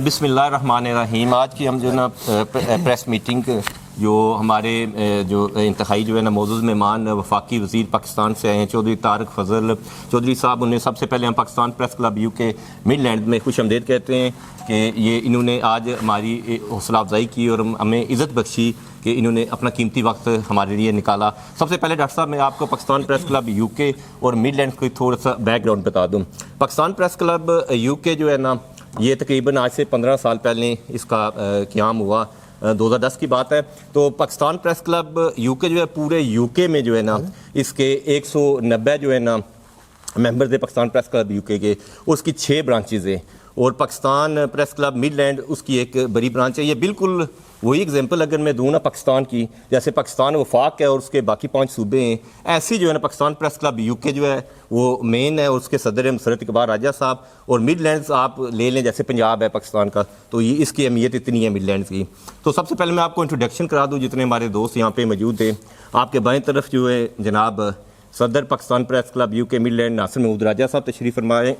بسم اللہ الرحمن الرحیم. آج کی ہم جو ہے نا پریس میٹنگ جو ہمارے جو انتہائی جو ہے نا معزز مہمان وفاقی وزیر پاکستان سے آئے ہیں چودھری طارق فضل چودھری صاحب، انہیں سب سے پہلے ہم پاکستان پریس کلب یو کے مڈ لینڈ میں خوش آمدید کہتے ہیں کہ انہوں نے آج ہماری حوصلہ افزائی کی اور ہمیں عزت بخشی کہ انہوں نے اپنا قیمتی وقت ہمارے لیے نکالا. سب سے پہلے ڈاکٹر صاحب میں آپ کو پاکستان پریس کلب یو کے اور مڈ لینڈ کو تھوڑا سا بیک گراؤنڈ بتا دوں. پاکستان پریس کلب یو کے جو ہے نا یہ تقریباً آج سے 15 سال پہلے اس کا قیام ہوا، 2010 کی بات ہے. تو پاکستان پریس کلب یو کے جو ہے پورے یو کے میں جو ہے نا اس کے 190 جو ہے نا ممبرز ہیں پاکستان پریس کلب یو کے اس کی 6 برانچز ہیں، اور Pakistan press club midland اس کی ایک بڑی برانچ ہے. یہ بالکل وہی اگزامپل اگر میں دوں نا پاکستان کی، جیسے پاکستان وفاق ہے اور اس کے باقی 5 صوبے ہیں، ایسی جو ہے نا پاکستان پریس کلب یو کے جو ہے وہ مین ہے اور اس کے صدر ہیں مسرت اقبال راجہ صاحب. اور مڈ لینڈز آپ لے لیں جیسے پنجاب ہے پاکستان کا، تو یہ اس کی اہمیت اتنی ہے مڈ لینڈز کی. تو سب سے پہلے میں آپ کو انٹروڈکشن کرا دوں جتنے ہمارے دوست یہاں پہ موجود ہیں. آپ کے بائیں طرف جو ہے جناب صدر پاکستان پریس کلب یو کے مڈ لینڈ ناصر محمود راجہ صاحب تشریف فرمائے.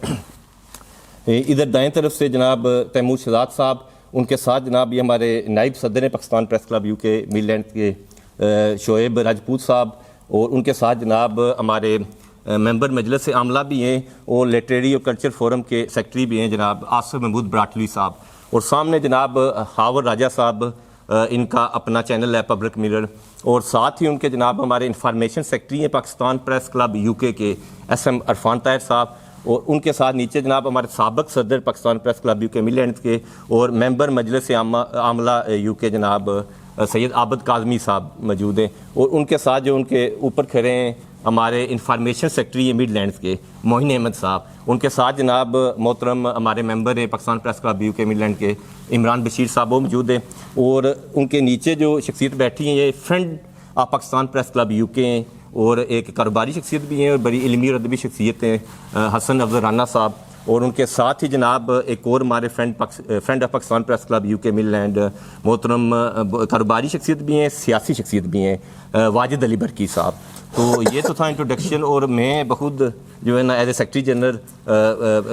ادھر دائیں طرف سے جناب تیمور شہزاد صاحب، ان کے ساتھ جناب یہ ہمارے نائب صدر ہیں پاکستان پریس کلب یو کے مڈ لینڈ کے شعیب راجپوت صاحب، اور ان کے ساتھ جناب ہمارے ممبر مجلس عاملہ بھی ہیں اور لٹریری اور کلچر فورم کے سیکرٹری بھی ہیں جناب آصف محمود براٹلی صاحب. اور سامنے جناب ہاور راجہ صاحب، ان کا اپنا چینل ہے پبلک مرر، اور ساتھ ہی ان کے جناب ہمارے انفارمیشن سیکرٹری ہیں پاکستان پریس کلب یو کے ایس ایم عرفان طاہر صاحب. اور ان کے ساتھ نیچے جناب ہمارے سابق صدر پاکستان پریس کلب یو کے مڈ لینڈ کے اور ممبر مجلس عاملہ یو کے جناب سید عابد کاظمی صاحب موجود ہیں. اور ان کے ساتھ جو ان کے اوپر کھڑے ہیں ہمارے انفارمیشن سیکرٹری مڈ لینڈز کے موہن احمد صاحب. ان کے ساتھ جناب محترم ہمارے ممبر ہیں پاکستان پریس کلب یو کے مڈ لینڈ کے عمران بشیر صاحب وہ موجود ہیں. اور ان کے نیچے جو شخصیت بیٹھی ہیں یہ friend of Pakistan press club U کے ہیں اور ایک کاروباری شخصیت بھی ہیں اور بڑی علمی اور ادبی شخصیت ہیں حسن افضل رانا صاحب. اور ان کے ساتھ ہی جناب ایک اور ہمارے friend of Pakistan press club U کے مڈ لینڈ محترم کاروباری شخصیت بھی ہیں سیاسی شخصیت بھی ہیں واجد علی برکی صاحب. تو یہ تو تھا انٹروڈکشن. اور میں بخود جو ہے نا as a secretary general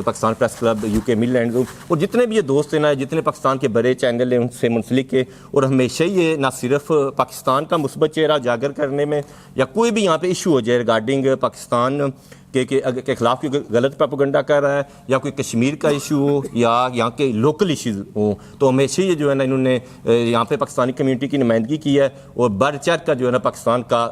Pakistan press club U کے مڈ لینڈ ہوں، اور جتنے بھی یہ دوست ہیں نا جتنے پاکستان کے بڑے چینل ہیں ان سے منسلک ہے، اور ہمیشہ یہ نہ صرف پاکستان کا مثبت چہرہ اجاگر کرنے میں یا کوئی بھی یہاں پہ ایشو ہو جائے ریگارڈنگ پاکستان کے خلاف کوئی غلط پروپیگنڈا کر رہا ہے یا کوئی کشمیر کا ایشو ہو یا یہاں کے لوکل ایشوز ہوں، تو ہمیشہ یہ جو ہے نا انہوں نے یہاں پہ پاکستانی کمیونٹی کی نمائندگی کی ہے اور بڑھ چڑھ کر جو ہے نا پاکستان کا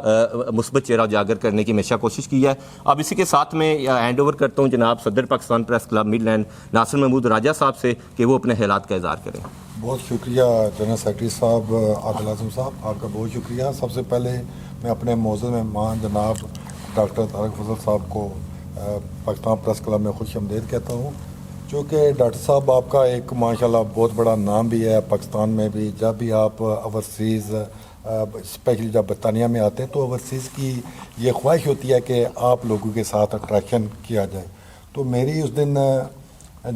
مثبت چہرہ اجاگر کرنے کی ہمیشہ کوشش کی ہے. اب اسی کے ساتھ میں ہینڈ اوور کرتا ہوں جناب صدر Pakistan press club midland Nasir Mahmood Raja صاحب سے کہ وہ اپنے خیالات کا اظہار کریں. بہت شکریہ جنرل سیکرٹری صاحب عادل اعظم صاحب، آپ کا بہت شکریہ. سب سے پہلے میں اپنے معزز مہمان جناب ڈاکٹر طارق فضل صاحب کو پاکستان پریس کلب میں خوش آمدید کہتا ہوں. چونکہ ڈاکٹر صاحب آپ کا ایک ماشاءاللہ بہت بڑا نام بھی ہے پاکستان میں بھی. جب بھی آپ اوورسیز اسپیشلی جب برطانیہ میں آتے ہیں تو اوورسیز کی یہ خواہش ہوتی ہے کہ آپ لوگوں کے ساتھ اٹریکشن کیا جائے. تو میری اس دن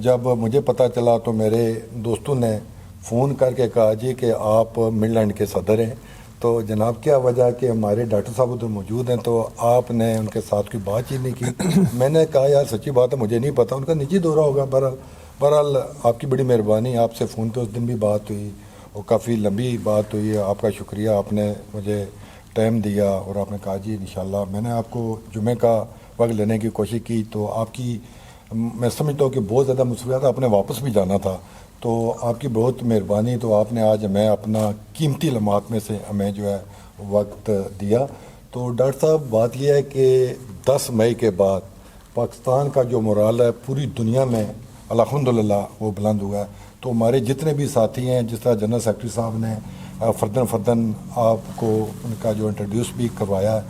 جب مجھے پتہ چلا تو میرے دوستوں نے فون کر کے کہا جی کہ آپ مڈ لینڈ کے صدر ہیں. تو جناب کیا وجہ کہ ہمارے ڈاکٹر صاحب ادھر موجود ہیں تو آپ نے ان کے ساتھ کوئی بات چیت نہیں کی. میں نے کہا یار سچی بات ہے مجھے نہیں پتہ، ان کا نجی دورہ ہوگا. بہرحال آپ کی بڑی مہربانی، آپ سے فون پہ اس دن بھی بات ہوئی اور کافی لمبی بات ہوئی. آپ کا شکریہ، آپ نے مجھے ٹائم دیا اور آپ نے کہا جی انشاءاللہ. میں نے آپ کو جمعے کا وقت لینے کی کوشش کی تو آپ کی میں سمجھتا ہوں کہ بہت زیادہ مصروفیات، آپ نے واپس بھی جانا تھا تو آپ کی بہت مہربانی. تو آپ نے آج ہمیں اپنا قیمتی لمحات میں سے ہمیں جو ہے وقت دیا. تو ڈاکٹر صاحب بات یہ ہے کہ 10 مئی کے بعد پاکستان کا جو مورال ہے پوری دنیا میں الحمدللہ وہ بلند ہوا ہے. تو ہمارے جتنے بھی ساتھی ہیں جس طرح جنرل سیکرٹری صاحب نے فردن آپ کو ان کا جو انٹروڈیوس بھی کروایا،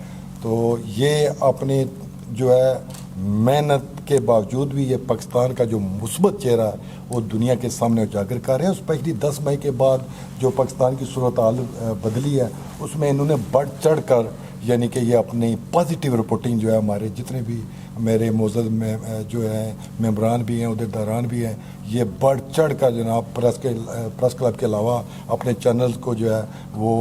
تو یہ اپنی جو ہے محنت کے باوجود بھی یہ پاکستان کا جو مثبت چہرہ ہے وہ دنیا کے سامنے اجاگر کر رہے ہیں. اسپیشلی 10 مئی کے بعد جو پاکستان کی صورتحال بدلی ہے اس میں انہوں نے بڑھ چڑھ کر یعنی کہ یہ اپنی پازیٹیو رپورٹنگ جو ہے ہمارے جتنے بھی میرے معزز میں جو ہیں ممبران بھی ہیں عہدیداران بھی ہیں یہ بڑھ چڑھ کر جناب پریس کلب کے علاوہ اپنے چینلز کو جو ہے وہ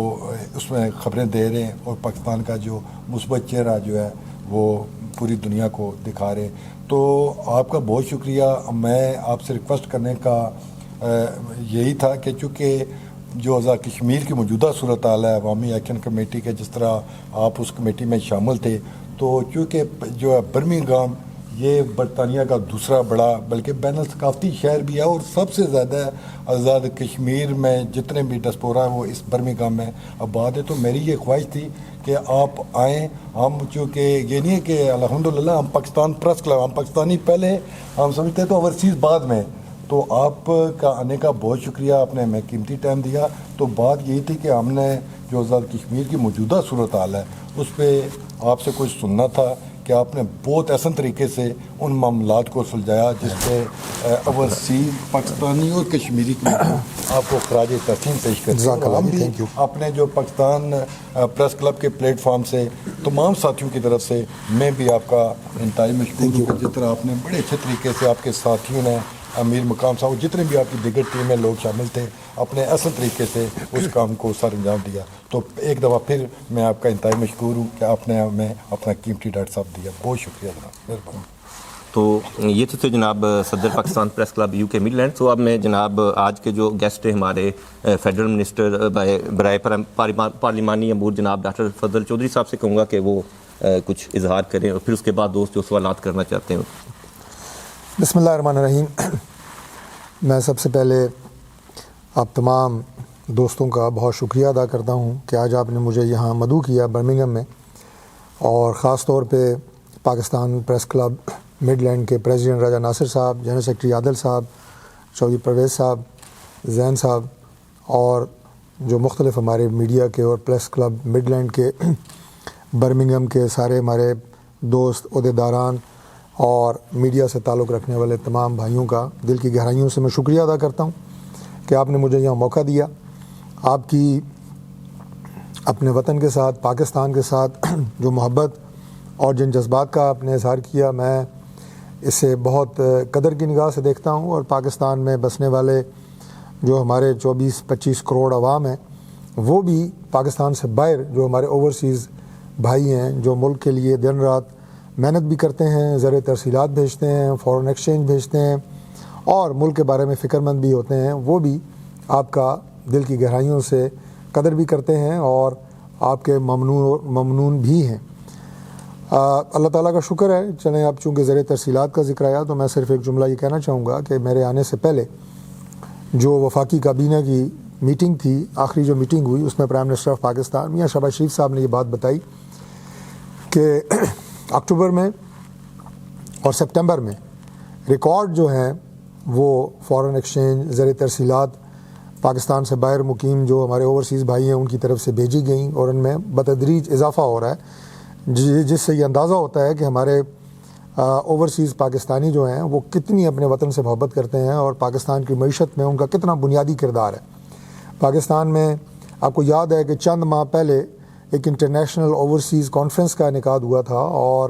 اس میں خبریں دے رہے ہیں اور پاکستان کا جو مثبت چہرہ جو ہے وہ پوری دنیا کو دکھا رہے ہیں. تو آپ کا بہت شکریہ. میں آپ سے ریکویسٹ کرنے کا یہی تھا کہ چونکہ جو آزاد کشمیر کی موجودہ صورتحال ہے عوامی ایکشن کمیٹی کے جس طرح آپ اس کمیٹی میں شامل تھے تو چونکہ جو ہے برمنگھم یہ برطانیہ کا دوسرا بڑا بلکہ بین الثقافتی شہر بھی ہے اور سب سے زیادہ آزاد کشمیر میں جتنے بھی ڈسپورا ہیں وہ اس برمنگھم میں آباد ہے. تو میری یہ خواہش تھی کہ آپ آئیں. ہم چونکہ یہ نہیں ہے کہ الحمدللہ ہم پاکستان پریس کلب ہم پاکستانی پہلے ہم سمجھتے تو اوورسیز بعد میں, تو آپ کا آنے کا بہت شکریہ, آپ نے ہمیں قیمتی ٹائم دیا. تو بات یہی تھی کہ ہم نے جو آزاد کشمیر کی موجودہ صورتحال ہے اس پہ آپ سے کچھ سننا تھا کہ آپ نے بہت احسن طریقے سے ان معاملات کو سلجھایا جس پہ اوورسیز پاکستانی اور کشمیری کی آپ کو خراج تحسین پیش کرتے ہیں. ہم بھی اپنے جو پاکستان پریس کلب کے پلیٹ فارم سے تمام ساتھیوں کی طرف سے میں بھی آپ کا انتہائی مشکور ہوں. جس طرح آپ نے بڑے اچھے طریقے سے آپ کے ساتھیوں نے امیر مقام صاحب جتنے بھی آپ کی دیگر ٹیم میں لوگ شامل تھے اپنے اصل طریقے سے اس کام کو سر انجام دیا. تو ایک دفعہ پھر میں آپ کا انتہائی مشکور ہوں کہ آپ نے ہمیں اپنا قیمتی ڈاکٹر صاحب دیا. بہت شکریہ جناب, مہربانی. تو یہ تھے جناب صدر پاکستان پریس کلب یو کے مڈ لینڈ. تو اب میں جناب آج کے جو گیسٹ ہیں ہمارے فیڈرل منسٹر برائے پارلیمانی امور جناب ڈاکٹر فضل چودھری صاحب سے کہوں گا کہ وہ کچھ اظہار کریں اور پھر اس کے بعد دوست جو سوالات کرنا چاہتے ہیں. بسم اللہ الرحمن الرحیم. میں سب سے پہلے آپ تمام دوستوں کا بہت شکریہ ادا کرتا ہوں کہ آج آپ نے مجھے یہاں مدعو کیا برمنگھم میں, اور خاص طور پہ Pakistan press club Midland کے پریزیڈنٹ راجہ ناصر صاحب, جنرل سیکرٹری عادل صاحب, چودھری پرویز صاحب, زین صاحب, اور جو مختلف ہمارے میڈیا کے اور پریس کلب مڈ لینڈ کے برمنگھم کے سارے ہمارے دوست عہدیداران اور میڈیا سے تعلق رکھنے والے تمام بھائیوں کا دل کی گہرائیوں سے میں شکریہ ادا کرتا ہوں کہ آپ نے مجھے یہاں موقع دیا. آپ کی اپنے وطن کے ساتھ پاکستان کے ساتھ جو محبت اور جن جذبات کا آپ نے اظہار کیا, میں اسے بہت قدر کی نگاہ سے دیکھتا ہوں. اور پاکستان میں بسنے والے جو ہمارے 24-25 کروڑ عوام ہیں وہ بھی پاکستان سے باہر جو ہمارے اوورسیز بھائی ہیں جو ملک کے لیے دن رات محنت بھی کرتے ہیں, زر ترسیلات بھیجتے ہیں, فورن ایکسچینج بھیجتے ہیں اور ملک کے بارے میں فکر مند بھی ہوتے ہیں, وہ بھی آپ کا دل کی گہرائیوں سے قدر بھی کرتے ہیں اور آپ کے ممنون بھی ہیں. اللہ تعالیٰ کا شکر ہے. چلیں اب چونکہ زر ترسیلات کا ذکر آیا تو میں صرف ایک جملہ یہ کہنا چاہوں گا کہ میرے آنے سے پہلے جو وفاقی کابینہ کی میٹنگ تھی, آخری جو میٹنگ ہوئی, اس میں پرائم منسٹر آف پاکستان میاں شہباز شریف صاحب نے یہ بات بتائی کہ اکتوبر میں اور سپٹمبر میں ریکارڈ جو ہیں وہ فورن ایکسچینج زر ترسیلات پاکستان سے باہر مقیم جو ہمارے اوورسیز بھائی ہیں ان کی طرف سے بھیجی گئیں, اور ان میں بتدریج اضافہ ہو رہا ہے, جس سے یہ اندازہ ہوتا ہے کہ ہمارے اوورسیز پاکستانی جو ہیں وہ کتنی اپنے وطن سے محبت کرتے ہیں اور پاکستان کی معیشت میں ان کا کتنا بنیادی کردار ہے. پاکستان میں آپ کو یاد ہے کہ چند ماہ پہلے ایک انٹرنیشنل اوورسیز کانفرنس کا انعقاد ہوا تھا, اور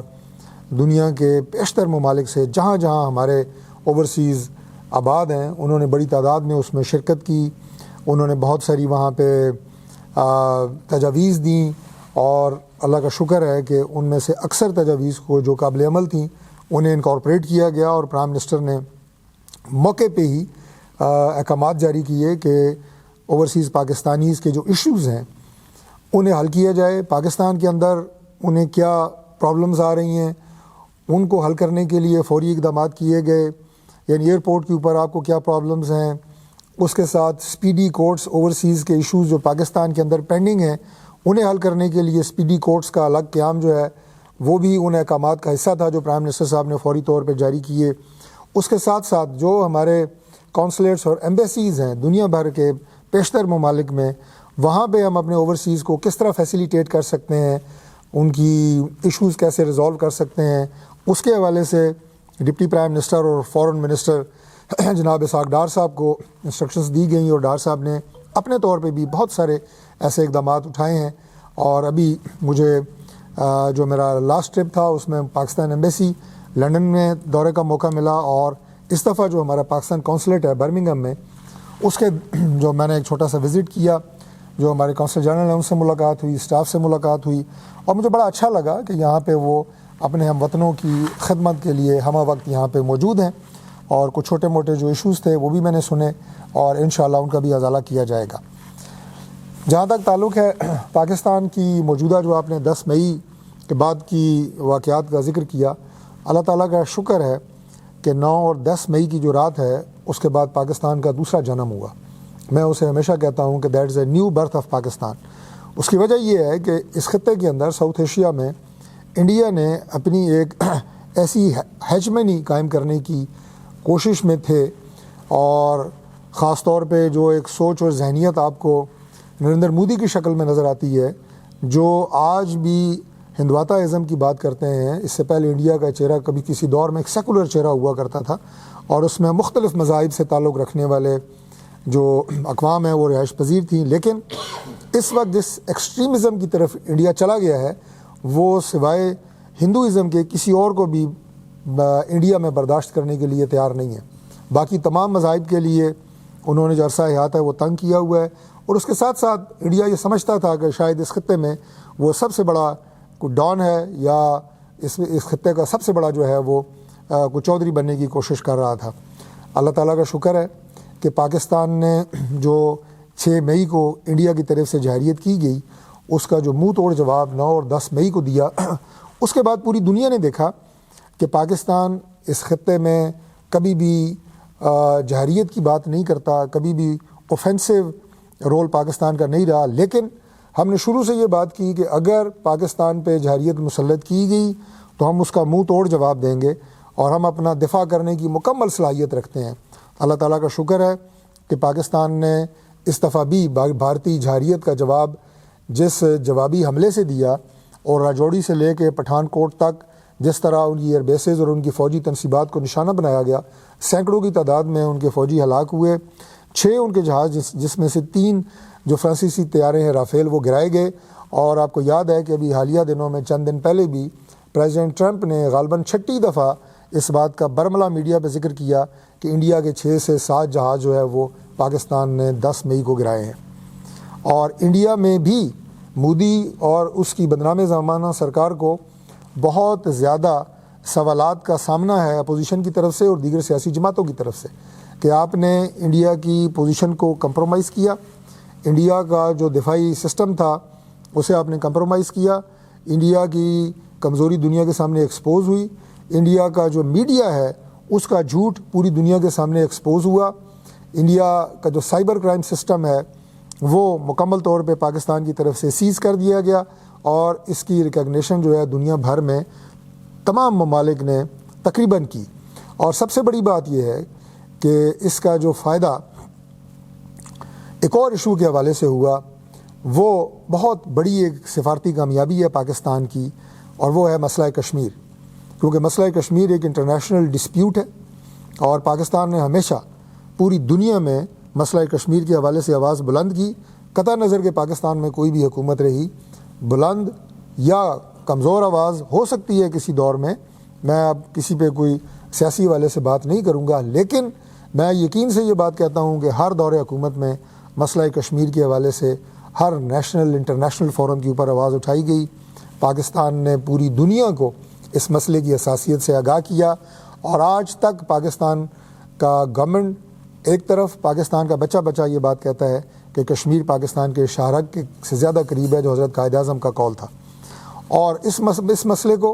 دنیا کے بیشتر ممالک سے جہاں جہاں ہمارے اوورسیز آباد ہیں انہوں نے بڑی تعداد میں اس میں شرکت کی. انہوں نے بہت ساری وہاں پہ تجاویز دیں, اور اللہ کا شکر ہے کہ ان میں سے اکثر تجاویز کو جو قابل عمل تھیں انہیں انکارپوریٹ کیا گیا, اور پرائم منسٹر نے موقع پہ ہی احکامات جاری کیے کہ اوورسیز پاکستانیز کے جو ایشوز ہیں انہیں حل کیا جائے. پاکستان کے اندر انہیں کیا پرابلمز آ رہی ہیں ان کو حل کرنے کے لیے فوری اقدامات کیے گئے, یعنی ایئرپورٹ کے اوپر آپ کو کیا پرابلمز ہیں, اس کے ساتھ سپیڈی کورٹس اوورسیز کے ایشوز جو پاکستان کے اندر پینڈنگ ہیں انہیں حل کرنے کے لیے سپیڈی کورٹس کا الگ قیام جو ہے وہ بھی ان احکامات کا حصہ تھا جو پرائم منسٹر صاحب نے فوری طور پہ جاری کیے. اس کے ساتھ ساتھ جو ہمارے کونسلیٹس اور ایمبیسیز ہیں دنیا بھر کے بیشتر ممالک میں, وہاں پہ ہم اپنے اوورسیز کو کس طرح فیسیلیٹیٹ کر سکتے ہیں, ان کی ایشوز کیسے ریزالو کر سکتے ہیں, اس کے حوالے سے ڈپٹی پرائم منسٹر اور فورن منسٹر جناب اسحاق ڈار صاحب کو انسٹرکشنز دی گئیں, اور ڈار صاحب نے اپنے طور پہ بھی بہت سارے ایسے اقدامات اٹھائے ہیں. اور ابھی مجھے جو میرا لاسٹ ٹرپ تھا اس میں پاکستان ایمبیسی لنڈن میں دورے کا موقع ملا, اور اس دفعہ جو ہمارا پاکستان کونسلیٹ ہے برمنگھم میں اس کے جو میں نے ایک چھوٹا سا وزٹ کیا, جو ہمارے کونسل جنرل ہیں ان سے ملاقات ہوئی, اسٹاف سے ملاقات ہوئی, اور مجھے بڑا اچھا لگا کہ یہاں پہ وہ اپنے ہم وطنوں کی خدمت کے لیے ہمہ وقت یہاں پہ موجود ہیں, اور کچھ چھوٹے موٹے جو ایشوز تھے وہ بھی میں نے سنے اور انشاءاللہ ان کا بھی ازالہ کیا جائے گا۔ جہاں تک تعلق ہے پاکستان کی موجودہ جو آپ نے 10 مئی کے بعد کی واقعات کا ذکر کیا، اللہ تعالیٰ کا شکر ہے کہ 9 اور 10 مئی کی جو رات ہے اس کے بعد پاکستان کا دوسرا جنم ہوا۔ میں اسے ہمیشہ کہتا ہوں کہ that is a new birth of Pakistan. اس کی وجہ یہ ہے کہ اس خطے کے اندر ساؤتھ ایشیا میں انڈیا نے اپنی ایک ایسی ہیجمنی قائم کرنے کی کوشش میں تھے، اور خاص طور پہ جو ایک سوچ اور ذہنیت آپ کو نریندر مودی کی شکل میں نظر آتی ہے، جو آج بھی ہندوتا ازم کی بات کرتے ہیں۔ اس سے پہلے انڈیا کا چہرہ کبھی کسی دور میں ایک سیکولر چہرہ ہوا کرتا تھا، اور اس میں مختلف مذاہب سے تعلق رکھنے والے جو اقوام ہیں وہ رہائش پذیر تھیں، لیکن اس وقت جس ایکسٹریمزم کی طرف انڈیا چلا گیا ہے وہ سوائے ہندوازم کے کسی اور کو بھی انڈیا میں برداشت کرنے کے لیے تیار نہیں ہے۔ باقی تمام مذاہب کے لیے انہوں نے جو عرصہ حیات ہے وہ تنگ کیا ہوا ہے، اور اس کے ساتھ ساتھ انڈیا یہ سمجھتا تھا کہ شاید اس خطے میں وہ سب سے بڑا کوئی ڈان ہے، یا اس خطے کا سب سے بڑا جو ہے وہ کوئی چودھری بننے کی کوشش کر رہا تھا۔ اللہ تعالیٰ کا شکر ہے کہ پاکستان نے جو 6 مئی کو انڈیا کی طرف سے جارحیت کی گئی اس کا جو منہ توڑ جواب 9 اور 10 مئی کو دیا، اس کے بعد پوری دنیا نے دیکھا کہ پاکستان اس خطے میں کبھی بھی جارحیت کی بات نہیں کرتا، کبھی بھی اوفینسو رول پاکستان کا نہیں رہا، لیکن ہم نے شروع سے یہ بات کی کہ اگر پاکستان پہ جارحیت مسلط کی گئی تو ہم اس کا منہ توڑ جواب دیں گے، اور ہم اپنا دفاع کرنے کی مکمل صلاحیت رکھتے ہیں۔ اللہ تعالیٰ کا شکر ہے کہ پاکستان نے اس دفعہ بھی بھارتی جارحیت کا جواب جس جوابی حملے سے دیا، اور راجوڑی سے لے کے پٹھان کوٹ تک جس طرح ان کی ایئر بیسز اور ان کی فوجی تنصیبات کو نشانہ بنایا گیا، سینکڑوں کی تعداد میں ان کے فوجی ہلاک ہوئے، 6 ان کے جہاز جس میں سے 3 جو فرانسیسی طیارے ہیں رافیل وہ گرائے گئے۔ اور آپ کو یاد ہے کہ ابھی حالیہ دنوں میں چند دن پہلے بھی پریزیڈنٹ ٹرمپ نے غالباً 6ٹی دفعہ اس بات کا برملا میڈیا پہ ذکر کیا کہ انڈیا کے 6 سے 7 جہاز جو ہے وہ پاکستان نے 10 مئی کو گرائے ہیں۔ اور انڈیا میں بھی مودی اور اس کی بدنام زمانہ سرکار کو بہت زیادہ سوالات کا سامنا ہے اپوزیشن کی طرف سے اور دیگر سیاسی جماعتوں کی طرف سے کہ آپ نے انڈیا کی پوزیشن کو کمپرومائز کیا، انڈیا کا جو دفاعی سسٹم تھا اسے آپ نے کمپرومائز کیا، انڈیا کی کمزوری دنیا کے سامنے ایکسپوز ہوئی، انڈیا کا جو میڈیا ہے اس کا جھوٹ پوری دنیا کے سامنے ایکسپوز ہوا، انڈیا کا جو سائبر کرائم سسٹم ہے وہ مکمل طور پہ پاکستان کی طرف سے سیز کر دیا گیا، اور اس کی ریکگنیشن جو ہے دنیا بھر میں تمام ممالک نے تقریباً کی۔ اور سب سے بڑی بات یہ ہے کہ اس کا جو فائدہ ایک اور ایشو کے حوالے سے ہوا وہ بہت بڑی ایک سفارتی کامیابی ہے پاکستان کی، اور وہ ہے مسئلہ کشمیر، کیونکہ مسئلہ کشمیر ایک انٹرنیشنل ڈسپیوٹ ہے، اور پاکستان نے ہمیشہ پوری دنیا میں مسئلہ کشمیر کے حوالے سے آواز بلند کی، قطع نظر کہ پاکستان میں کوئی بھی حکومت رہی، بلند یا کمزور آواز ہو سکتی ہے کسی دور میں۔ میں اب کسی پہ کوئی سیاسی حوالے سے بات نہیں کروں گا، لیکن میں یقین سے یہ بات کہتا ہوں کہ ہر دور حکومت میں مسئلہ کشمیر کے حوالے سے ہر نیشنل انٹرنیشنل فورم کے اوپر آواز اٹھائی گئی۔ پاکستان نے پوری دنیا کو اس مسئلے کی حساسیت سے آگاہ کیا، اور آج تک پاکستان کا گورنمنٹ ایک طرف، پاکستان کا بچہ بچہ یہ بات کہتا ہے کہ کشمیر پاکستان کے شاہراہ سے زیادہ قریب ہے، جو حضرت قائد اعظم کا قول تھا۔ اور اس مسئلے کو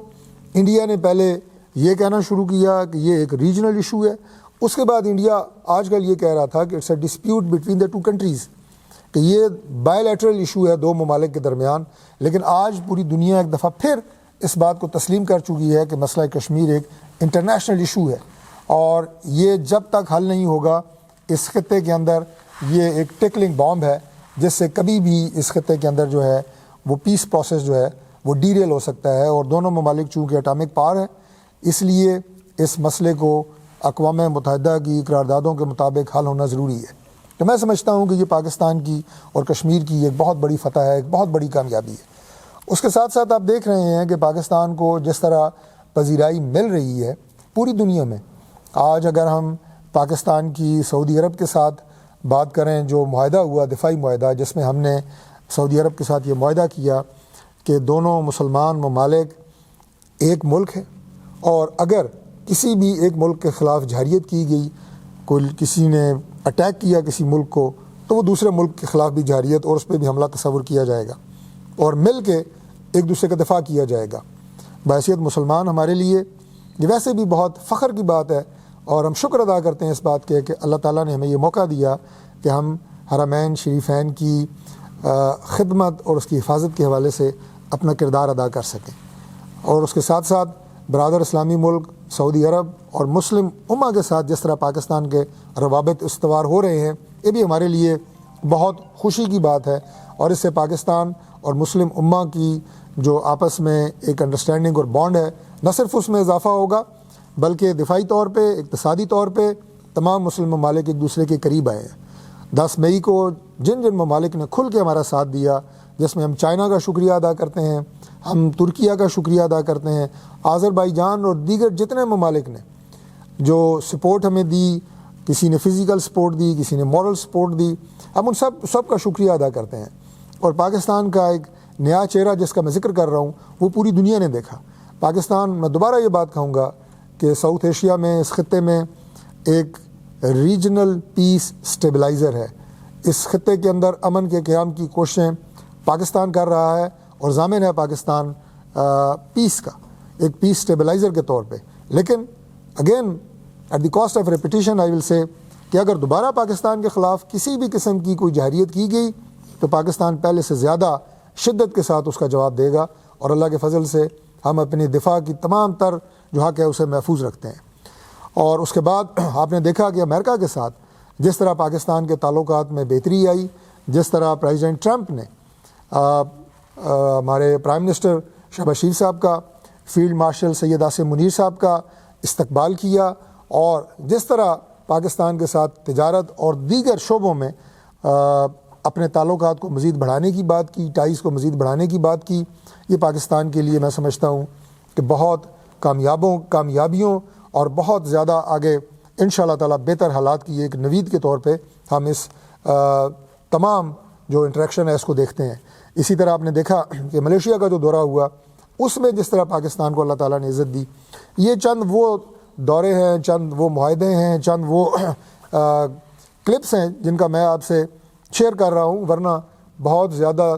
انڈیا نے پہلے یہ کہنا شروع کیا کہ یہ ایک ریجنل ایشو ہے، اس کے بعد انڈیا آج کل یہ کہہ رہا تھا کہ it's a dispute between the 2 countries, کہ یہ بائی لیٹرل ایشو ہے 2 ممالک کے درمیان۔ لیکن آج پوری دنیا ایک دفعہ پھر اس بات کو تسلیم کر چکی ہے کہ مسئلہ کشمیر ایک انٹرنیشنل ایشو ہے، اور یہ جب تک حل نہیں ہوگا اس خطے کے اندر یہ ایک ٹکلنگ بامب ہے، جس سے کبھی بھی اس خطے کے اندر جو ہے وہ پیس پروسیس جو ہے وہ ڈیریل ہو سکتا ہے۔ اور دونوں ممالک چونکہ اٹامک پاور ہیں، اس لیے اس مسئلے کو اقوام متحدہ کی قراردادوں کے مطابق حل ہونا ضروری ہے۔ تو میں سمجھتا ہوں کہ یہ پاکستان کی اور کشمیر کی ایک بہت بڑی فتح ہے، ایک بہت بڑی کامیابی ہے۔ اس کے ساتھ ساتھ آپ دیکھ رہے ہیں کہ پاکستان کو جس طرح پذیرائی مل رہی ہے پوری دنیا میں، آج اگر ہم پاکستان کی سعودی عرب کے ساتھ بات کریں، جو معاہدہ ہوا دفاعی معاہدہ، جس میں ہم نے سعودی عرب کے ساتھ یہ معاہدہ کیا کہ دونوں مسلمان ممالک ایک ملک ہے، اور اگر کسی بھی ایک ملک کے خلاف جارحیت کی گئی، کوئی کسی نے اٹیک کیا کسی ملک کو، تو وہ دوسرے ملک کے خلاف بھی جارحیت اور اس پہ بھی حملہ تصور کیا جائے گا اور مل کے ایک دوسرے کا دفاع کیا جائے گا۔ بحیثیت مسلمان ہمارے لیے یہ ویسے بھی بہت فخر کی بات ہے، اور ہم شکر ادا کرتے ہیں اس بات کے کہ اللہ تعالیٰ نے ہمیں یہ موقع دیا کہ ہم حرمین شریفین کی خدمت اور اس کی حفاظت کے حوالے سے اپنا کردار ادا کر سکیں، اور اس کے ساتھ ساتھ برادر اسلامی ملک سعودی عرب اور مسلم امہ کے ساتھ جس طرح پاکستان کے روابط استوار ہو رہے ہیں، یہ بھی ہمارے لیے بہت خوشی کی بات ہے، اور اس سے پاکستان اور مسلم امہ کی جو آپس میں ایک انڈرسٹینڈنگ اور بانڈ ہے، نہ صرف اس میں اضافہ ہوگا بلکہ دفاعی طور پہ، اقتصادی طور پہ تمام مسلم ممالک ایک دوسرے کے قریب آئے ہیں۔ 10 مئی کو جن ممالک نے کھل کے ہمارا ساتھ دیا، جس میں ہم چائنا کا شکریہ ادا کرتے ہیں، ہم ترکیہ کا شکریہ ادا کرتے ہیں، آذربائیجان اور دیگر جتنے ممالک نے جو سپورٹ ہمیں دی، کسی نے فزیکل سپورٹ دی، کسی نے مورل سپورٹ دی، ہم ان سب کا شکریہ ادا کرتے ہیں۔ اور پاکستان کا ایک نیا چہرہ جس کا میں ذکر کر رہا ہوں وہ پوری دنیا نے دیکھا۔ پاکستان، میں دوبارہ یہ بات کہوں گا کہ ساؤتھ ایشیا میں، اس خطے میں ایک ریجنل پیس سٹیبلائزر ہے۔ اس خطے کے اندر امن کے قیام کی کوششیں پاکستان کر رہا ہے، اور ضامن ہے پاکستان پیس کا، ایک پیس سٹیبلائزر کے طور پہ۔ لیکن again at the cost of repetition I will say کہ اگر دوبارہ پاکستان کے خلاف کسی بھی قسم کی کوئی جارحیت کی گئی تو پاکستان پہلے سے زیادہ شدت کے ساتھ اس کا جواب دے گا، اور اللہ کے فضل سے ہم اپنی دفاع کی تمام تر جو حق ہے اسے محفوظ رکھتے ہیں۔ اور اس کے بعد آپ نے دیکھا کہ امریکہ کے ساتھ جس طرح پاکستان کے تعلقات میں بہتری آئی، جس طرح پریزیڈنٹ ٹرمپ نے ہمارے پرائم منسٹر شہباز شریف صاحب کا، فیلڈ مارشل سید عاصم منیر صاحب کا استقبال کیا، اور جس طرح پاکستان کے ساتھ تجارت اور دیگر شعبوں میں اپنے تعلقات کو مزید بڑھانے کی بات کی، ٹائز کو مزید بڑھانے کی بات کی، یہ پاکستان کے لیے میں سمجھتا ہوں کہ بہت کامیابیوں اور بہت زیادہ آگے انشاءاللہ تعالی بہتر حالات کی ایک نوید کے طور پہ ہم اس تمام جو انٹریکشن ہے اس کو دیکھتے ہیں۔ اسی طرح آپ نے دیکھا کہ ملیشیا کا جو دورہ ہوا، اس میں جس طرح پاکستان کو اللہ تعالیٰ نے عزت دی، یہ چند وہ دورے ہیں، چند وہ معاہدے ہیں، چند وہ کلپس ہیں جن کا میں آپ سے شیئر کر رہا ہوں، ورنہ بہت زیادہ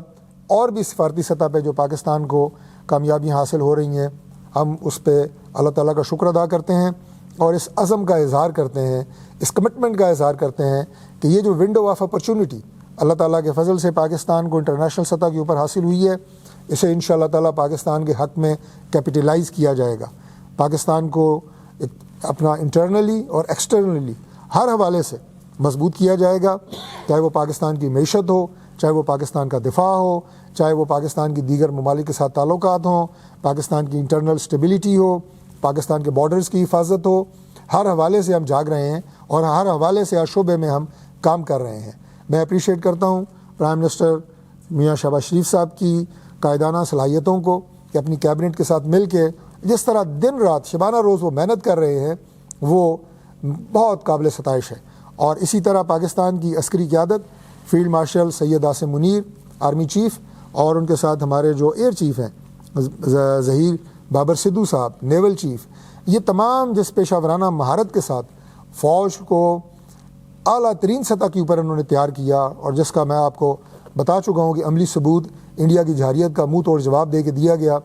اور بھی سفارتی سطح پہ جو پاکستان کو کامیابیاں حاصل ہو رہی ہیں، ہم اس پہ اللہ تعالیٰ کا شکر ادا کرتے ہیں، اور اس عزم کا اظہار کرتے ہیں، اس کمٹمنٹ کا اظہار کرتے ہیں کہ یہ جو ونڈو آف اپرچونٹی اللہ تعالیٰ کے فضل سے پاکستان کو انٹرنیشنل سطح کے اوپر حاصل ہوئی ہے، اسے انشاءاللہ تعالیٰ پاکستان کے حق میں کیپٹلائز کیا جائے گا۔ پاکستان کو اپنا انٹرنلی اور ایکسٹرنلی ہر حوالے سے مضبوط کیا جائے گا، چاہے وہ پاکستان کی معیشت ہو، چاہے وہ پاکستان کا دفاع ہو، چاہے وہ پاکستان کی دیگر ممالک کے ساتھ تعلقات ہوں، پاکستان کی انٹرنل سٹیبلٹی ہو، پاکستان کے بارڈرز کی حفاظت ہو، ہر حوالے سے ہم جاگ رہے ہیں اور ہر حوالے سے ہر شعبے میں ہم کام کر رہے ہیں۔ میں اپریشیٹ کرتا ہوں پرائم منسٹر میاں شہباز شریف صاحب کی قائدانہ صلاحیتوں کو کہ اپنی کیبنٹ کے ساتھ مل کے جس طرح دن رات شبانہ روز وہ محنت کر رہے ہیں، وہ بہت قابل ستائش ہے۔ اور اسی طرح پاکستان کی عسکری قیادت، field marshal Syed Asim Munir army chief, اور ان کے ساتھ ہمارے جو ایئر چیف ہیں ظہیر بابر سدھو صاحب نیول چیف، یہ تمام جس پیشہ ورانہ مہارت کے ساتھ فوج کو اعلیٰ ترین سطح کے اوپر انہوں نے تیار کیا، اور جس کا میں آپ کو بتا چکا ہوں کہ عملی ثبوت انڈیا کی جارحیت کا منہ توڑ جواب دے کے دیا گیا،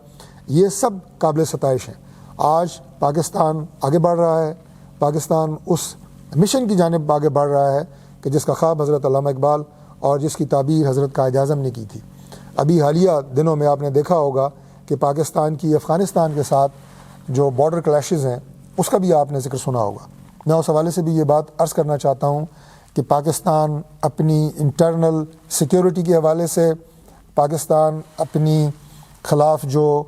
یہ سب قابل ستائش ہیں۔ آج پاکستان آگے بڑھ رہا ہے، پاکستان اس مشن کی جانب آگے بڑھ رہا ہے کہ جس کا خواب حضرت علامہ اقبال اور جس کی تعبیر حضرت قائد اعظم نے کی تھی۔ ابھی حالیہ دنوں میں آپ نے دیکھا ہوگا کہ پاکستان کی افغانستان کے ساتھ جو بارڈر کلیشز ہیں اس کا بھی آپ نے ذکر سنا ہوگا۔ میں اس حوالے سے بھی یہ بات عرض کرنا چاہتا ہوں کہ پاکستان اپنی انٹرنل سیکیورٹی کے حوالے سے، پاکستان اپنی خلاف جو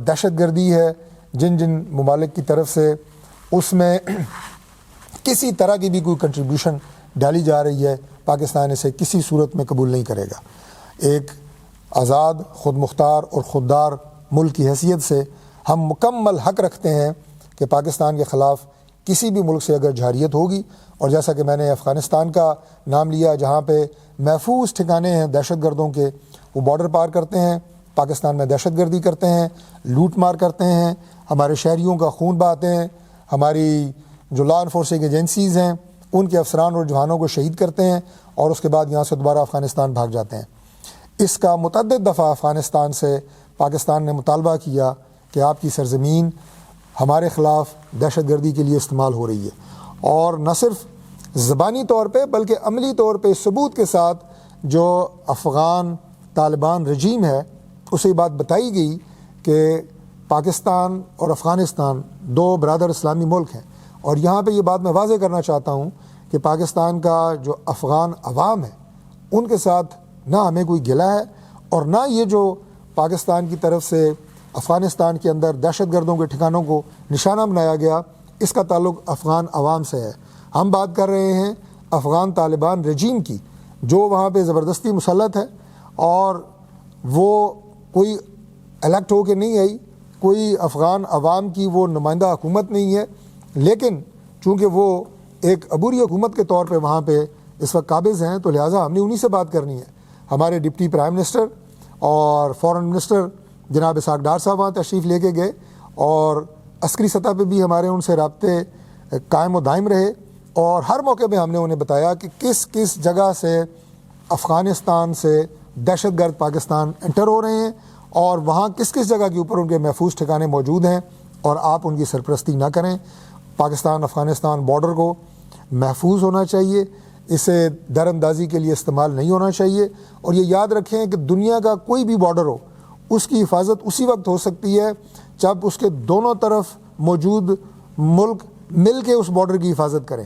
دہشت گردی ہے جن ممالک کی طرف سے، اس میں کسی طرح کی بھی کوئی کنٹریبیوشن ڈالی جا رہی ہے، پاکستان اسے کسی صورت میں قبول نہیں کرے گا۔ ایک آزاد، خود مختار اور خوددار ملک کی حیثیت سے ہم مکمل حق رکھتے ہیں کہ پاکستان کے خلاف کسی بھی ملک سے اگر جارحیت ہوگی، اور جیسا کہ میں نے افغانستان کا نام لیا جہاں پہ محفوظ ٹھکانے ہیں دہشت گردوں کے، وہ بارڈر پار کرتے ہیں، پاکستان میں دہشت گردی کرتے ہیں، لوٹ مار کرتے ہیں، ہمارے شہریوں کا خون بہاتے ہیں، ہماری جو لا انفورسنگ ایجنسیز ہیں ان کے افسران اور جوانوں کو شہید کرتے ہیں اور اس کے بعد یہاں سے دوبارہ افغانستان بھاگ جاتے ہیں۔ اس کا متعدد دفعہ افغانستان سے پاکستان نے مطالبہ کیا کہ آپ کی سرزمین ہمارے خلاف دہشت گردی کے لیے استعمال ہو رہی ہے، اور نہ صرف زبانی طور پہ بلکہ عملی طور پہ ثبوت کے ساتھ جو افغان طالبان رجیم ہے اسے یہ بات بتائی گئی کہ پاکستان اور افغانستان دو برادر اسلامی ملک ہیں۔ اور یہاں پہ یہ بات میں واضح کرنا چاہتا ہوں کہ پاکستان کا جو افغان عوام ہے ان کے ساتھ نہ ہمیں کوئی گلہ ہے، اور نہ یہ جو پاکستان کی طرف سے افغانستان کے اندر دہشت گردوں کے ٹھکانوں کو نشانہ بنایا گیا اس کا تعلق افغان عوام سے ہے۔ ہم بات کر رہے ہیں افغان طالبان رجیم کی جو وہاں پہ زبردستی مسلط ہے، اور وہ کوئی الیکٹ ہو کے نہیں آئی، کوئی افغان عوام کی وہ نمائندہ حکومت نہیں ہے، لیکن چونکہ وہ ایک عبوری حکومت کے طور پہ وہاں پہ اس وقت قابض ہیں، تو لہٰذا ہم نے انہی سے بات کرنی ہے۔ ہمارے ڈپٹی پرائم منسٹر اور فورن منسٹر جناب اسحاق ڈار صاحب وہاں تشریف لے کے گئے، اور عسکری سطح پہ بھی ہمارے ان سے رابطے قائم و دائم رہے، اور ہر موقع پہ ہم نے انہیں بتایا کہ کس کس جگہ سے افغانستان سے دہشت گرد پاکستان انٹر ہو رہے ہیں، اور وہاں کس کس جگہ کے اوپر ان کے محفوظ ٹھکانے موجود ہیں، اور آپ ان کی سرپرستی نہ کریں۔ پاکستان افغانستان بارڈر کو محفوظ ہونا چاہیے، اسے در اندازی کے لیے استعمال نہیں ہونا چاہیے، اور یہ یاد رکھیں کہ دنیا کا کوئی بھی بارڈر ہو اس کی حفاظت اسی وقت ہو سکتی ہے جب اس کے دونوں طرف موجود ملک مل کے اس بارڈر کی حفاظت کریں۔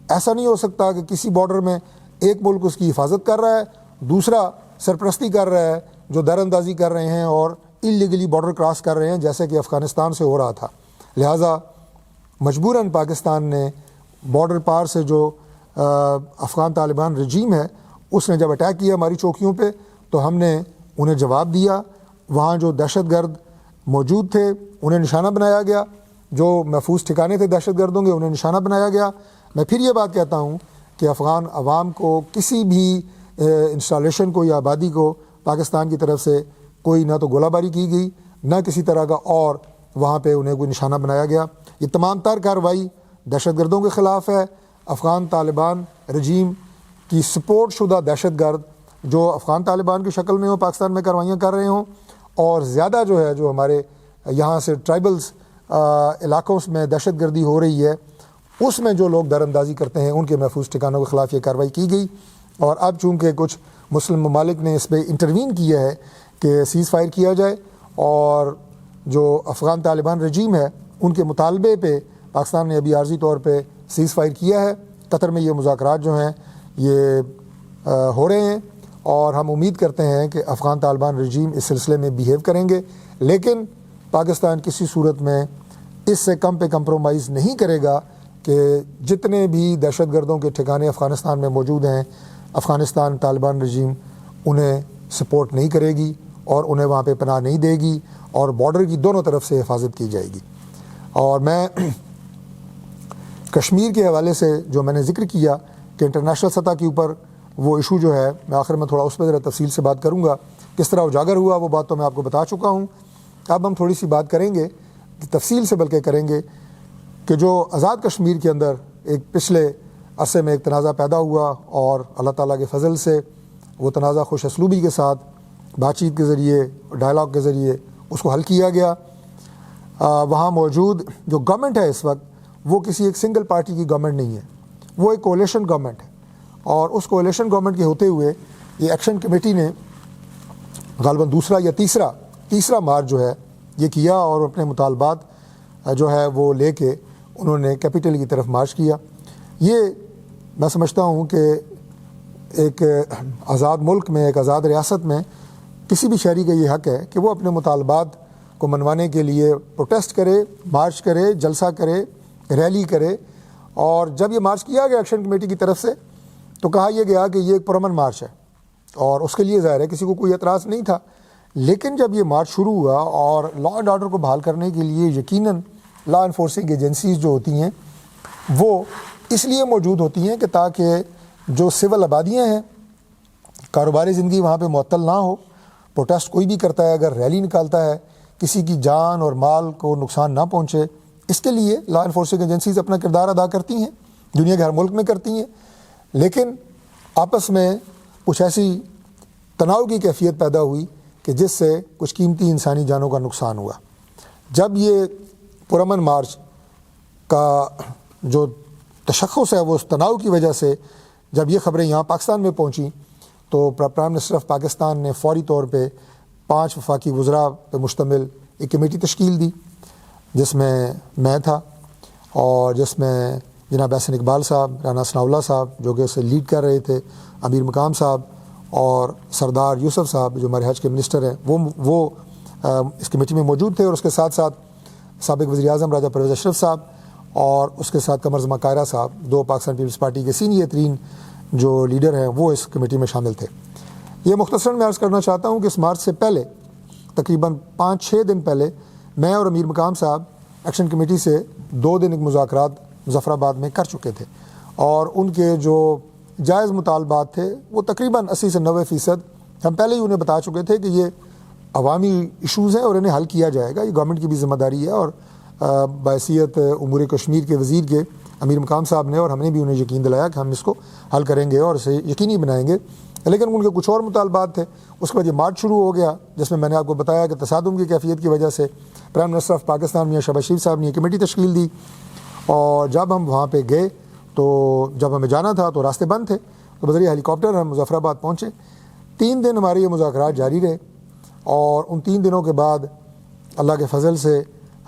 ایسا نہیں ہو سکتا کہ کسی بارڈر میں ایک ملک اس کی حفاظت کر رہا ہے، دوسرا سرپرستی کر رہا ہے جو در اندازی کر رہے ہیں اور انلیگلی بارڈر کراس کر رہے ہیں، جیسے کہ افغانستان سے ہو رہا تھا۔ لہٰذا مجبوراً پاکستان نے بارڈر پار سے جو افغان طالبان رجیم ہے اس نے جب اٹیک کیا ہماری چوکیوں پہ تو ہم نے انہیں جواب دیا۔ وہاں جو دہشت گرد موجود تھے انہیں نشانہ بنایا گیا، جو محفوظ ٹھکانے تھے دہشت گردوں کے انہیں نشانہ بنایا گیا۔ میں پھر یہ بات کہتا ہوں کہ افغان عوام کو کسی بھی انسٹالیشن کو یا آبادی کو پاکستان کی طرف سے کوئی نہ تو گولہ باری کی گئی، نہ کسی طرح کا اور وہاں پہ انہیں کوئی نشانہ بنایا گیا۔ یہ تمام تر کارروائی دہشت گردوں کے خلاف ہے۔ افغان طالبان رجیم کی سپورٹ شدہ دہشت گرد جو افغان طالبان کی شکل میں ہو پاکستان میں کارروائیاں کر رہے ہوں، اور زیادہ جو ہے جو ہمارے یہاں سے ٹرائبلز علاقوں میں دہشت گردی ہو رہی ہے اس میں جو لوگ در اندازی کرتے ہیں ان کے محفوظ ٹھکانوں کے خلاف یہ کارروائی کی گئی۔ اور اب چونکہ کچھ مسلم ممالک نے اس پہ انٹروین کیا ہے کہ سیز فائر کیا جائے، اور جو افغان طالبان رجیم ہے ان کے مطالبے پہ پاکستان نے ابھی عارضی طور پہ سیز فائر کیا ہے۔ قطر میں یہ مذاکرات جو ہیں یہ ہو رہے ہیں، اور ہم امید کرتے ہیں کہ افغان طالبان رجیم اس سلسلے میں بیہیو کریں گے، لیکن پاکستان کسی صورت میں اس سے کم پہ کمپرومائز نہیں کرے گا کہ جتنے بھی دہشت گردوں کے ٹھکانے افغانستان میں موجود ہیں افغانستان طالبان رجیم انہیں سپورٹ نہیں کرے گی اور انہیں وہاں پہ پناہ نہیں دے گی، اور بارڈر کی دونوں طرف سے حفاظت کی جائے گی۔ اور میں کشمیر کے حوالے سے جو میں نے ذکر کیا کہ انٹرنیشنل سطح کے اوپر وہ ایشو جو ہے، میں آخر میں تھوڑا اس پہ ذرا تفصیل سے بات کروں گا، کس طرح اجاگر ہوا وہ بات تو میں آپ کو بتا چکا ہوں۔ اب ہم تھوڑی سی بات کریں گے، تفصیل سے بلکہ کریں گے، کہ جو آزاد کشمیر کے اندر ایک پچھلے عرصے میں ایک تنازع پیدا ہوا، اور اللہ تعالیٰ کے فضل سے وہ تنازع خوش اسلوبی کے ساتھ بات چیت کے ذریعے ڈائلاگ کے ذریعے اس کو حل کیا گیا۔ وہاں موجود جو گورنمنٹ ہے اس وقت وہ کسی ایک سنگل پارٹی کی گورنمنٹ نہیں ہے، وہ ایک کولیشن گورنمنٹ ہے، اور اس کولیشن گورنمنٹ کے ہوتے ہوئے یہ ایکشن کمیٹی نے غالباً دوسرا یا تیسرا مارچ جو ہے یہ کیا، اور اپنے مطالبات جو ہے وہ لے کے انہوں نے کیپٹل کی طرف مارچ کیا۔ یہ میں سمجھتا ہوں کہ ایک آزاد ملک میں، ایک آزاد ریاست میں کسی بھی شہری کا یہ حق ہے کہ وہ اپنے مطالبات کو منوانے کے لیے پروٹیسٹ کرے، مارچ کرے، جلسہ کرے، ریلی کرے۔ اور جب یہ مارچ کیا گیا ایکشن کمیٹی کی طرف سے تو کہا یہ گیا کہ یہ ایک پرامن مارچ ہے، اور اس کے لیے ظاہر ہے کسی کو کوئی اعتراض نہیں تھا۔ لیکن جب یہ مارچ شروع ہوا اور لا اینڈ آرڈر کو بحال کرنے کے لیے یقیناً لا انفورسنگ ایجنسیز جو ہوتی ہیں وہ اس لیے موجود ہوتی ہیں کہ تاکہ جو سول آبادیاں ہیں، کاروباری زندگی وہاں پہ معطل نہ ہو۔ پروٹیسٹ کوئی بھی کرتا ہے، اگر ریلی نکالتا ہے، کسی کی جان اور مال کو نقصان نہ پہنچے، اس کے لیے لا انفورسنگ ایجنسیز اپنا کردار ادا کرتی ہیں، دنیا کے ہر ملک میں کرتی ہیں، لیکن آپس میں کچھ ایسی تناؤ کی کیفیت پیدا ہوئی کہ جس سے کچھ قیمتی انسانی جانوں کا نقصان ہوا۔ جب یہ پرامن مارچ کا جو تشخص ہے وہ اس تناؤ کی وجہ سے جب یہ خبریں یہاں پاکستان میں پہنچیں تو پرائم منسٹر آف پاکستان نے فوری طور پہ 5 وفاقی وزراء پہ مشتمل ایک کمیٹی تشکیل دی، جس میں تھا اور جس میں جناب احسن اقبال صاحب، رانا ثناء اللہ صاحب جو کہ اسے لیڈ کر رہے تھے، امیر مقام صاحب اور سردار یوسف صاحب جو ہمارے حج کے منسٹر ہیں وہ اس کمیٹی میں موجود تھے، اور اس کے ساتھ ساتھ سابق وزیر اعظم راجہ پرویز اشرف صاحب اور اس کے ساتھ قمر زمان قاہرہ صاحب، 2 پاکستان پیپلز پارٹی کے سینئر ترین جو لیڈر ہیں وہ اس کمیٹی میں شامل تھے۔ یہ مختصراً میں عرض کرنا چاہتا ہوں کہ اس مارچ سے پہلے تقریباً 5-6 دن پہلے میں اور امیر مقام صاحب ایکشن کمیٹی سے 2 دن ایک مذاکرات مظفر آباد میں کر چکے تھے، اور ان کے جو جائز مطالبات تھے وہ تقریباً 80 سے 90% ہم پہلے ہی انہیں بتا چکے تھے کہ یہ عوامی ایشوز ہیں اور انہیں حل کیا جائے گا، یہ گورنمنٹ کی بھی ذمہ داری ہے، اور بحیثیت امور کشمیر کے وزیر کے امیر مقام صاحب نے اور ہم نے بھی انہیں یقین دلایا کہ ہم اس کو حل کریں گے اور اسے یقینی بنائیں گے۔ لیکن ان کے کچھ اور مطالبات تھے۔ اس کے بعد یہ مارچ شروع ہو گیا جس میں نے آپ کو بتایا کہ تصادم کی کیفیت کی وجہ سے پرائم منسٹر آف پاکستان میاں شہباز شریف صاحب نے یہ کمیٹی تشکیل دی، اور جب ہم وہاں پہ گئے تو جب ہمیں جانا تھا تو راستے بند تھے، تو بذریعہ ہیلی کاپٹر ہم مظفر آباد پہنچے۔ 3 دن ہمارے یہ مذاکرات جاری رہے، اور ان 3 دنوں کے بعد اللہ کے فضل سے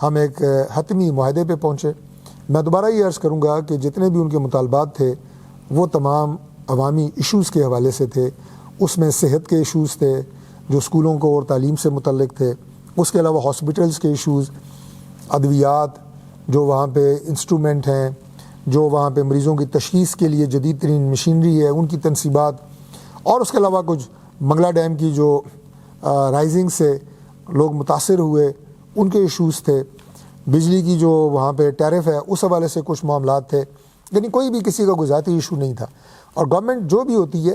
ہم ایک حتمی معاہدے پہ پہنچے۔ میں دوبارہ یہ عرض کروں گا کہ جتنے بھی ان کے مطالبات تھے وہ تمام عوامی ایشوز کے حوالے سے تھے۔ اس میں صحت کے ایشوز تھے جو اسکولوں کو اور تعلیم سے متعلق تھے، اس کے علاوہ ہاسپٹلس کے ایشوز، ادویات جو وہاں پہ انسٹرومنٹ ہیں، جو وہاں پہ مریضوں کی تشخیص کے لیے جدید ترین مشینری ہے ان کی تنصیبات، اور اس کے علاوہ کچھ منگلا ڈیم کی جو رائزنگ سے لوگ متاثر ہوئے ان کے ایشوز تھے، بجلی کی جو وہاں پہ ٹیرف ہے اس حوالے سے کچھ معاملات تھے، یعنی کوئی بھی کسی کا کوئی ذاتی ایشو نہیں تھا۔ اور گورنمنٹ جو بھی ہوتی ہے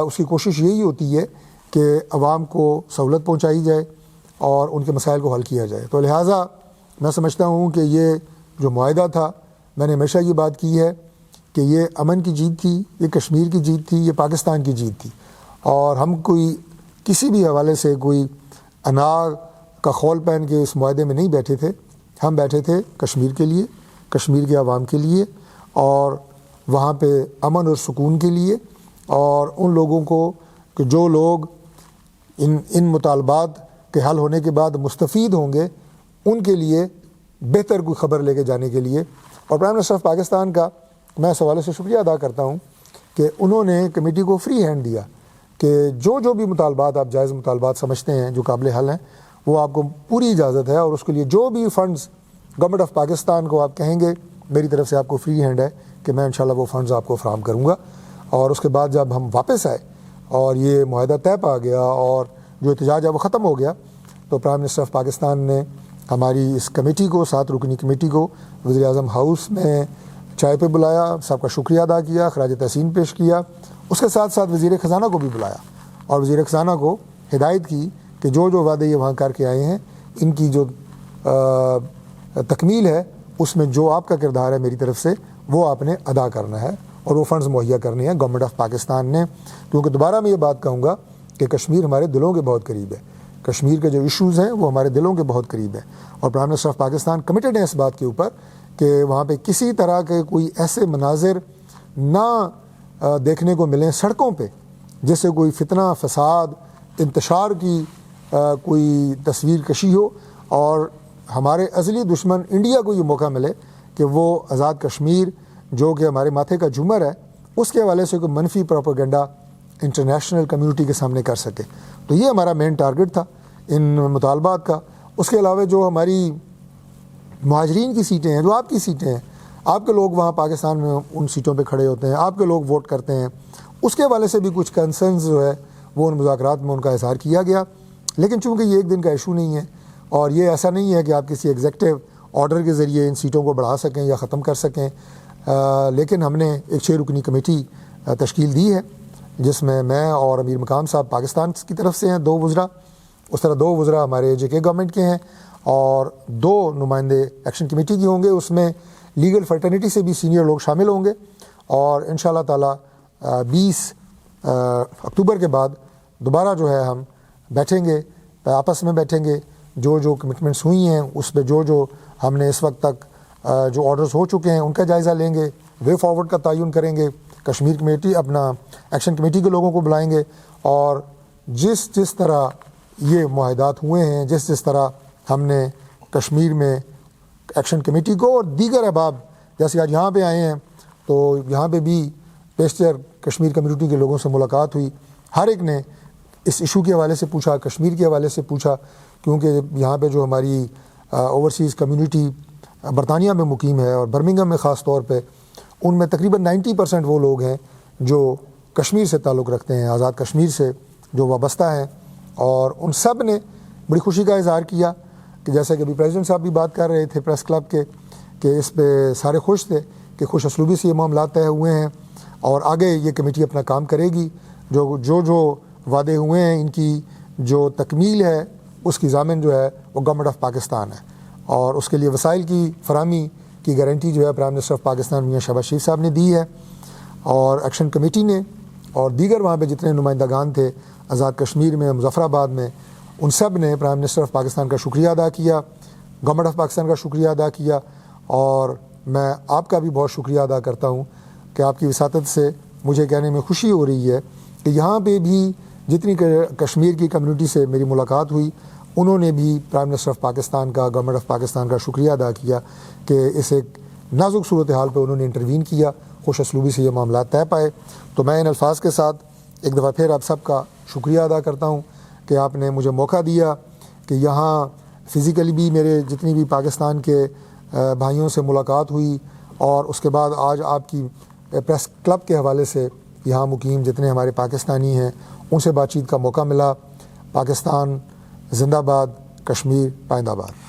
اس کی کوشش یہی ہوتی ہے کہ عوام کو سہولت پہنچائی جائے اور ان کے مسائل کو حل کیا جائے۔ تو لہٰذا میں سمجھتا ہوں کہ یہ جو معاہدہ تھا، میں نے ہمیشہ یہ بات کی ہے کہ یہ امن کی جیت تھی، یہ کشمیر کی جیت تھی، یہ پاکستان کی جیت تھی، اور ہم کوئی کسی بھی حوالے سے کوئی انار کا خول پہن کے اس معاہدے میں نہیں بیٹھے تھے۔ ہم بیٹھے تھے کشمیر کے لیے، کشمیر کے عوام کے لیے، اور وہاں پہ امن اور سکون کے لیے، اور ان لوگوں کو کہ جو لوگ ان مطالبات کے حل ہونے کے بعد مستفید ہوں گے ان کے لیے بہتر کوئی خبر لے کے جانے کے لیے۔ اور پرائم منسٹر آف پاکستان کا میں اس حوالے سے شکریہ ادا کرتا ہوں کہ انہوں نے کمیٹی کو فری ہینڈ دیا کہ جو بھی مطالبات آپ جائز مطالبات سمجھتے ہیں جو قابل حل ہیں وہ آپ کو پوری اجازت ہے، اور اس کے لیے جو بھی فنڈز گورنمنٹ آف پاکستان کو آپ کہیں گے میری طرف سے آپ کو فری ہینڈ ہے کہ میں انشاءاللہ وہ فنڈز آپ کو فراہم کروں گا۔ اور اس کے بعد جب ہم واپس آئے اور یہ معاہدہ طے پا گیا اور جو احتجاج ہے وہ ختم ہو گیا، تو پرائم منسٹر آف پاکستان نے ہماری اس کمیٹی کو، 7 رکنی کمیٹی کو وزیر اعظم ہاؤس میں چائے پہ بلایا، سب کا شکریہ ادا کیا، خراج تحسین پیش کیا۔ اس کے ساتھ ساتھ وزیر خزانہ کو بھی بلایا اور وزیر خزانہ کو ہدایت کی کہ جو وعدے یہ وہاں کر کے آئے ہیں ان کی جو تکمیل ہے اس میں جو آپ کا کردار ہے میری طرف سے وہ آپ نے ادا کرنا ہے، اور وہ فنڈز مہیا کرنے ہیں گورنمنٹ آف پاکستان نے، کیونکہ دوبارہ میں یہ بات کہوں گا کہ کشمیر ہمارے دلوں کے بہت قریب ہے، کشمیر کے جو ایشوز ہیں وہ ہمارے دلوں کے بہت قریب ہیں، اور prime minister of Pakistan committed ہیں اس بات کے اوپر کہ وہاں پہ کسی طرح کے کوئی ایسے مناظر نہ دیکھنے کو ملیں سڑکوں پہ جس سے کوئی فتنہ، فساد، انتشار کی کوئی تصویر کشی ہو، اور ہمارے ازلی دشمن انڈیا کو یہ موقع ملے کہ وہ آزاد کشمیر جو کہ ہمارے ماتھے کا جھومر ہے اس کے حوالے سے کوئی منفی پروپیگنڈا انٹرنیشنل کمیونٹی کے سامنے کر سکے۔ تو یہ ہمارا مین ٹارگٹ تھا ان مطالبات کا۔ اس کے علاوہ جو ہماری مہاجرین کی سیٹیں ہیں، جو آپ کی سیٹیں ہیں، آپ کے لوگ وہاں پاکستان میں ان سیٹوں پہ کھڑے ہوتے ہیں، آپ کے لوگ ووٹ کرتے ہیں، اس کے حوالے سے بھی کچھ کنسرنز جو ہے وہ ان مذاکرات میں ان کا اظہار کیا گیا۔ لیکن چونکہ یہ ایک دن کا ایشو نہیں ہے اور یہ ایسا نہیں ہے کہ آپ کسی ایگزیکٹو آرڈر کے ذریعے ان سیٹوں کو بڑھا سکیں یا ختم کر سکیں، لیکن ہم نے ایک 6 رکنی کمیٹی تشکیل دی ہے جس میں اور امیر مقام صاحب پاکستان کی طرف سے ہیں 2 وزراء، اس طرح 2 وزراء ہمارے JK گورنمنٹ کے ہیں، اور 2 نمائندے ایکشن کمیٹی کی ہوں گے. اس میں لیگل فرٹرنیٹی سے بھی سینئر لوگ شامل ہوں گے اور انشاءاللہ تعالی 20 اکتوبر کے بعد دوبارہ جو ہے ہم بیٹھیں گے, آپس میں بیٹھیں گے, جو کمٹمنٹس ہوئی ہیں اس پہ جو ہم نے اس وقت تک جو آرڈرز ہو چکے ہیں ان کا جائزہ لیں گے, وے فارورڈ کا تعین کریں گے, کشمیر کمیٹی اپنا ایکشن کمیٹی کے لوگوں کو بلائیں گے اور جس طرح یہ معاہدات ہوئے ہیں, جس طرح ہم نے کشمیر میں ایکشن کمیٹی کو اور دیگر احباب جیسے آج یہاں پہ آئے ہیں تو یہاں پہ بھی بیشتر کشمیر کمیونٹی کے لوگوں سے ملاقات ہوئی. ہر ایک نے اس ایشو کے حوالے سے پوچھا, کشمیر کے حوالے سے پوچھا, کیونکہ یہاں پہ جو ہماری اوورسیز کمیونٹی برطانیہ میں مقیم ہے اور برمنگھم میں خاص طور پہ, ان میں تقریباً 90% وہ لوگ ہیں جو کشمیر سے تعلق رکھتے ہیں, آزاد کشمیر سے جو وابستہ ہیں. اور ان سب نے بڑی خوشی کا اظہار کیا کہ جیسے کہ ابھی پریزیڈنٹ صاحب بھی بات کر رہے تھے پریس کلب کے کہ اس پہ سارے خوش تھے کہ خوش اسلوبی سے یہ معاملات طے ہوئے ہیں اور آگے یہ کمیٹی اپنا کام کرے گی. جو وعدے ہوئے ہیں ان کی جو تکمیل ہے اس کی ضامن جو ہے وہ گورنمنٹ آف پاکستان ہے اور اس کے لیے وسائل کی فراہمی کی گارنٹی جو ہے پرائم منسٹر آف پاکستان میاں شہباز شریف صاحب نے دی ہے اور ایکشن کمیٹی نے اور دیگر وہاں پہ جتنے نمائندگان تھے آزاد کشمیر میں, مظفر آباد میں, ان سب نے پرائم منسٹر آف پاکستان کا شکریہ ادا کیا, گورنمنٹ آف پاکستان کا شکریہ ادا کیا. اور میں آپ کا بھی بہت شکریہ ادا کرتا ہوں کہ آپ کی وساطت سے مجھے کہنے میں خوشی ہو رہی ہے کہ یہاں پہ بھی جتنی کشمیر کی کمیونٹی سے میری ملاقات ہوئی انہوں نے بھی پرائم منسٹر آف پاکستان کا, گورنمنٹ آف پاکستان کا شکریہ ادا کیا کہ اس ایک نازک صورتحال پہ انہوں نے انٹروین کیا, خوش اسلوبی سے یہ معاملات طے پائے. تو میں ان الفاظ کے ساتھ ایک دفعہ پھر آپ سب کا شکریہ ادا کرتا ہوں کہ آپ نے مجھے موقع دیا کہ یہاں فزیکلی بھی میرے جتنی بھی پاکستان کے بھائیوں سے ملاقات ہوئی اور اس کے بعد آج آپ کی پریس کلب کے حوالے سے یہاں مقیم جتنے ہمارے پاکستانی ہیں ان سے بات چیت کا موقع ملا. پاکستان زندہ باد, کشمیر پائندہ باد.